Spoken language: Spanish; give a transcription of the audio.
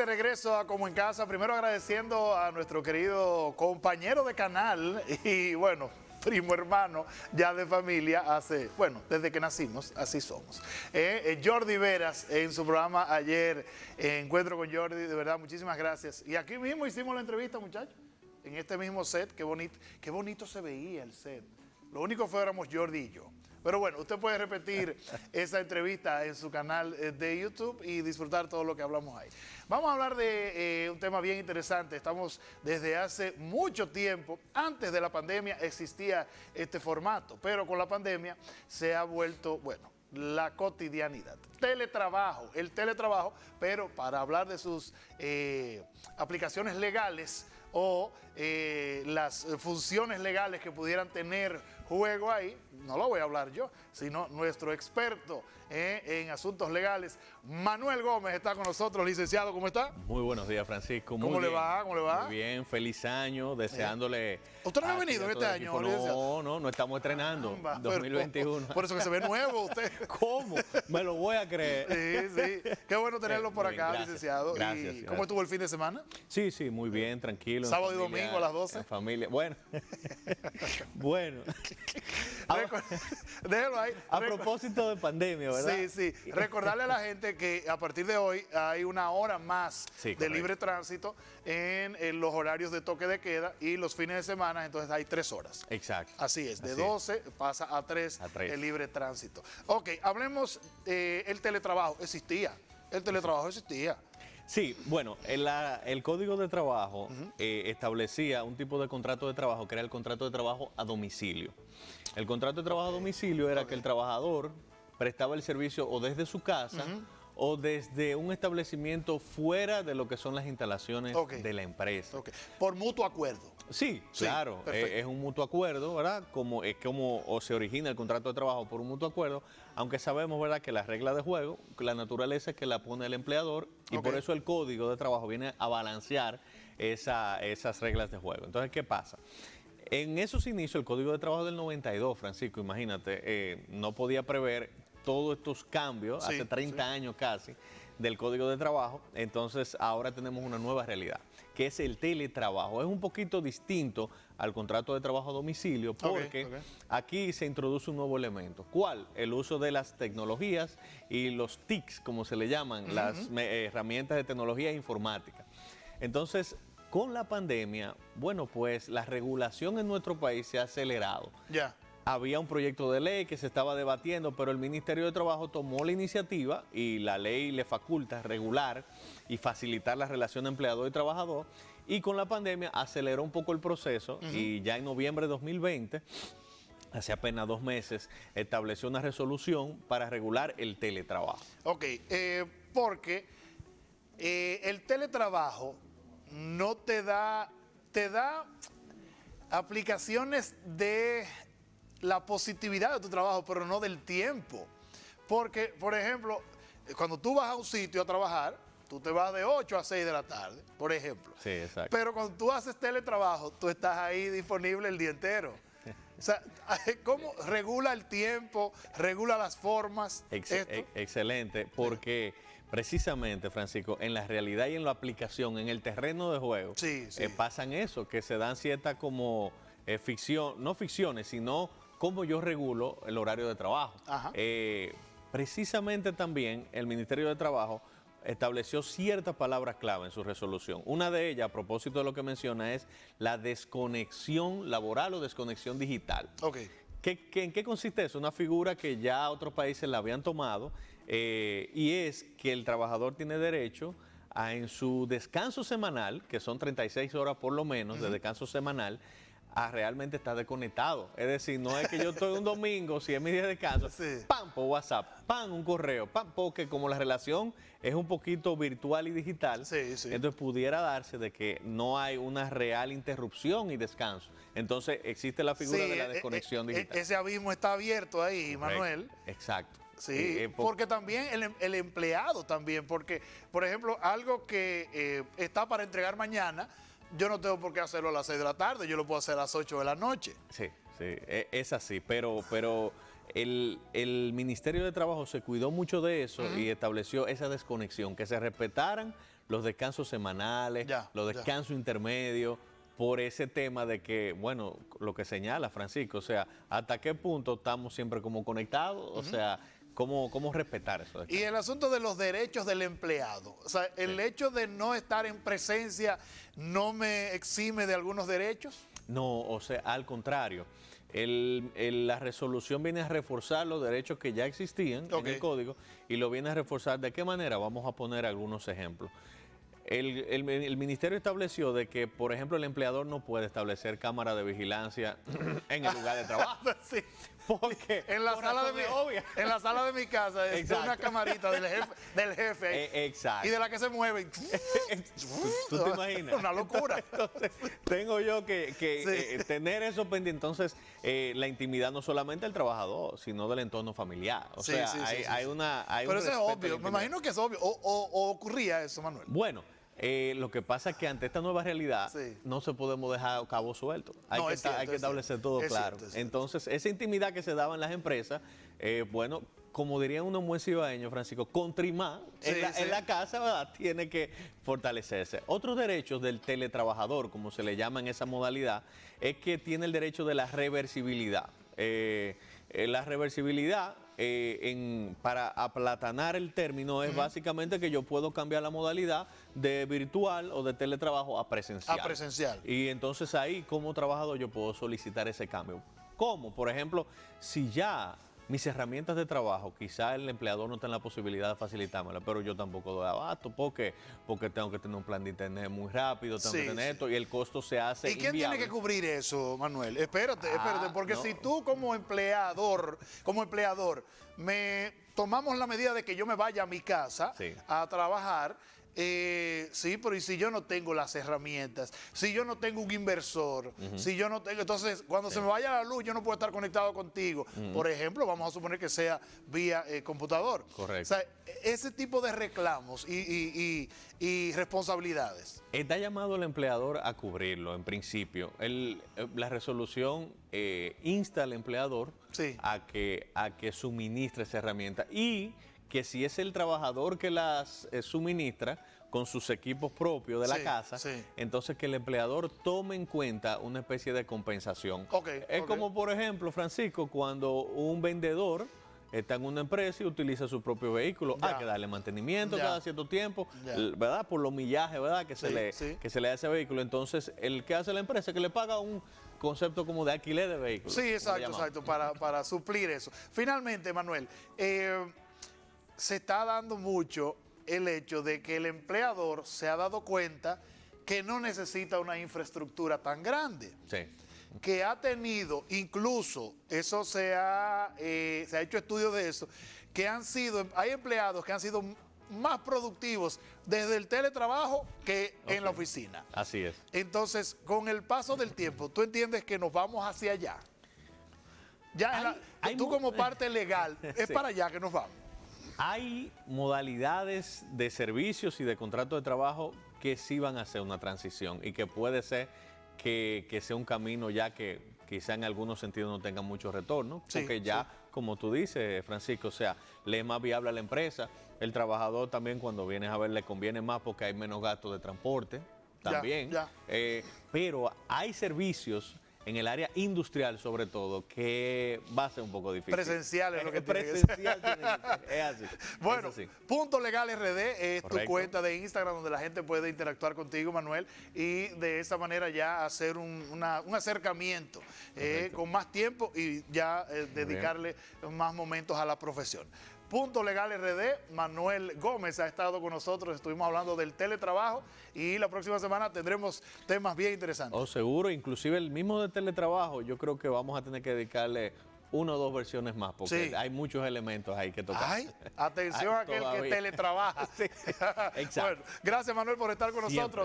de regreso a Como en Casa, primero agradeciendo a nuestro querido compañero de canal y bueno, primo hermano ya de familia desde que nacimos, así somos. Jordi Veras en su programa ayer, Encuentro con Jordi, de verdad, muchísimas gracias. Y aquí mismo hicimos la entrevista, muchachos, en este mismo set, qué bonito se veía el set. Lo único fue éramos Jordi y yo. Pero bueno, usted puede repetir esa entrevista en su canal de YouTube y disfrutar todo lo que hablamos ahí. Vamos a hablar de un tema bien interesante. Estamos desde hace mucho tiempo, antes de la pandemia existía este formato, pero con la pandemia se ha vuelto, bueno, la cotidianidad. El teletrabajo, pero para hablar de sus aplicaciones legales o las funciones legales que pudieran tener juego ahí, no lo voy a hablar yo, sino nuestro experto en asuntos legales, Manuel Gómez, está con nosotros. Licenciado, ¿cómo está? Muy buenos días, Francisco. ¿Cómo le va? ¿Cómo le va? Muy bien, feliz año, deseándole... ¿Usted no ha venido en este año? No estamos estrenando, 2021. Por eso que se ve nuevo usted. ¿Cómo? Me lo voy a creer. Sí. Qué bueno tenerlo por acá, gracias, licenciado. Gracias. ¿Cómo estuvo el fin de semana? Sí, muy bien, tranquilo. Sábado y domingo a las 12. En familia, bueno. Bueno. Déjelo ahí. A propósito de pandemia, ¿verdad? Sí. Recordarle a la gente que a partir de hoy hay una hora más de libre tránsito en los horarios de toque de queda y los fines de semana, entonces hay 3 horas. Exacto. Así es, de 12 pasa a 3 el libre tránsito. Ok, hablemos el teletrabajo. El teletrabajo existía. Sí, bueno, el Código de Trabajo establecía un tipo de contrato de trabajo que era el contrato de trabajo a domicilio. El contrato de trabajo a domicilio era que el trabajador prestaba el servicio o desde su casa o desde un establecimiento fuera de lo que son las instalaciones de la empresa. Por mutuo acuerdo. Sí, claro, es un mutuo acuerdo, ¿verdad? Es como se origina el contrato de trabajo por un mutuo acuerdo, aunque sabemos, ¿verdad?, que las reglas de juego, la naturaleza es que la pone el empleador y por eso el Código de Trabajo viene a balancear esas reglas de juego. Entonces, ¿qué pasa? En esos inicios, el Código de Trabajo del 92, Francisco, imagínate, no podía prever todos estos cambios, hace 30 años casi, del Código de Trabajo. Entonces ahora tenemos una nueva realidad, que es el teletrabajo. Es un poquito distinto al contrato de trabajo a domicilio porque aquí se introduce un nuevo elemento. ¿Cuál? El uso de las tecnologías y los TICs, como se le llaman, las herramientas de tecnología informática. Entonces, con la pandemia, bueno, pues la regulación en nuestro país se ha acelerado. Había un proyecto de ley que se estaba debatiendo, pero el Ministerio de Trabajo tomó la iniciativa y la ley le faculta regular y facilitar la relación empleador y trabajador, y con la pandemia aceleró un poco el proceso y ya en noviembre de 2020, hace apenas 2 meses, estableció una resolución para regular el teletrabajo. Porque el teletrabajo no te da aplicaciones de la positividad de tu trabajo, pero no del tiempo. Porque, por ejemplo, cuando tú vas a un sitio a trabajar, tú te vas de 8 a 6 de la tarde, por ejemplo. Sí, exacto. Pero cuando tú haces teletrabajo, tú estás ahí disponible el día entero. O sea, ¿cómo regula el tiempo, regula las formas? Excelente, porque precisamente, Francisco, en la realidad y en la aplicación, en el terreno de juego, pasan eso, que se dan ciertas como no ficciones, sino cómo yo regulo el horario de trabajo. Precisamente también el Ministerio de Trabajo estableció ciertas palabras clave en su resolución. Una de ellas, a propósito de lo que menciona, es la desconexión laboral o desconexión digital. ¿En qué consiste eso? Una figura que ya otros países la habían tomado y es que el trabajador tiene derecho a, en su descanso semanal, que son 36 horas por lo menos de descanso semanal, a realmente estar desconectado. Es decir, no es que yo estoy un domingo, si es mi día de descanso, ¡pam!, por WhatsApp, ¡pam!, un correo, ¡pam!, porque como la relación es un poquito virtual y digital, entonces pudiera darse de que no hay una real interrupción y descanso. Entonces existe la figura de la desconexión digital. Ese abismo está abierto ahí, Manuel. Exacto. Sí, porque también el empleado también, porque, por ejemplo, algo que está para entregar mañana, yo no tengo por qué hacerlo a las 6 de la tarde, yo lo puedo hacer a las 8 de la noche. Sí, es así, pero el Ministerio de Trabajo se cuidó mucho de eso y estableció esa desconexión, que se respetaran los descansos semanales, los descansos intermedios, por ese tema de que, bueno, lo que señala Francisco, o sea, hasta qué punto estamos siempre como conectados, o sea, ¿cómo respetar eso? Y el asunto de los derechos del empleado, o sea, el hecho de no estar en presencia no me exime de algunos derechos. No, o sea, al contrario. La resolución viene a reforzar los derechos que ya existían en el código y lo viene a reforzar. ¿De qué manera? Vamos a poner algunos ejemplos. El ministerio estableció de que, por ejemplo, el empleador no puede establecer cámara de vigilancia en el lugar de trabajo. Sí. Porque en la sala de mi casa es una camarita del jefe ahí, exacto. Y de la que se mueve. ¿Tú te imaginas? Una locura. Entonces, tengo yo que tener eso pendiente. Entonces, la intimidad no solamente del trabajador, sino del entorno familiar. O sea, hay una... Pero eso es obvio. Me imagino que es obvio. ¿O ocurría eso, Manuel? Bueno. Lo que pasa es que ante esta nueva realidad no se podemos dejar cabo suelto. Hay que establecer todo claro. Entonces, esa intimidad que se daba en las empresas, bueno, como diría uno buen cibaeño, Francisco, contrimar en la casa, ¿verdad? Tiene que fortalecerse. Otros derechos del teletrabajador, como se le llama en esa modalidad, es que tiene el derecho de la reversibilidad. La reversibilidad, para aplatanar el término, es básicamente que yo puedo cambiar la modalidad de virtual o de teletrabajo a presencial. A presencial. Y entonces ahí, como trabajador, yo puedo solicitar ese cambio. ¿Cómo? Por ejemplo, si ya mis herramientas de trabajo, quizá el empleador no tenga la posibilidad de facilitármela, pero yo tampoco doy abasto. Porque tengo que tener un plan de internet muy rápido, tengo que tener esto, y el costo se hace inviable. ¿Y quién tiene que cubrir eso, Manuel? Espérate, porque si tú como empleador, tomamos la medida de que yo me vaya a mi casa a trabajar, pero ¿y si yo no tengo las herramientas? Si yo no tengo un inversor, si yo no tengo... Entonces, cuando se me vaya la luz, yo no puedo estar conectado contigo. Por ejemplo, vamos a suponer que sea vía computador. Correcto. O sea, ese tipo de reclamos y responsabilidades. Está llamado el empleador a cubrirlo, en principio. La resolución insta al empleador a que suministre esa herramienta y que si es el trabajador que las suministra con sus equipos propios de la casa, entonces que el empleador tome en cuenta una especie de compensación. Es como, por ejemplo, Francisco, cuando un vendedor está en una empresa y utiliza su propio vehículo, hay que darle mantenimiento cada cierto tiempo, ¿verdad? Por los millajes, ¿verdad? Que se le da a ese vehículo. Entonces, el que hace la empresa es que le paga un concepto como de alquiler de vehículos. Sí, exacto, para suplir eso. Finalmente, Manuel, se está dando mucho el hecho de que el empleador se ha dado cuenta que no necesita una infraestructura tan grande. Que ha tenido, incluso, eso se ha hecho estudios de eso, que hay empleados que han sido más productivos desde el teletrabajo que en la oficina. Así es. Entonces, con el paso del tiempo, ¿tú entiendes que nos vamos hacia allá? Tú como parte legal, es para allá que nos vamos. Hay modalidades de servicios y de contratos de trabajo que sí van a hacer una transición y que puede ser que sea un camino ya que quizá en algunos sentidos no tenga mucho retorno, porque ya, como tú dices, Francisco, o sea, le es más viable a la empresa. El trabajador también, cuando vienes a ver, le conviene más porque hay menos gastos de transporte también. Pero hay servicios en el área industrial, sobre todo, que va a ser un poco difícil. Presencial es lo que presencial tiene que ser. Es así. Bueno, Punto Legal RD es tu cuenta de Instagram donde la gente puede interactuar contigo, Manuel, y de esa manera ya hacer un acercamiento con más tiempo y ya dedicarle más momentos a la profesión. Punto Legal RD, Manuel Gómez ha estado con nosotros, estuvimos hablando del teletrabajo y la próxima semana tendremos temas bien interesantes. Oh, seguro, inclusive el mismo de teletrabajo, yo creo que vamos a tener que dedicarle 1 o 2 versiones más, porque hay muchos elementos ahí que tocar. Ay, atención a aquel que teletrabaja. Exacto. Bueno, gracias Manuel por estar con nosotros.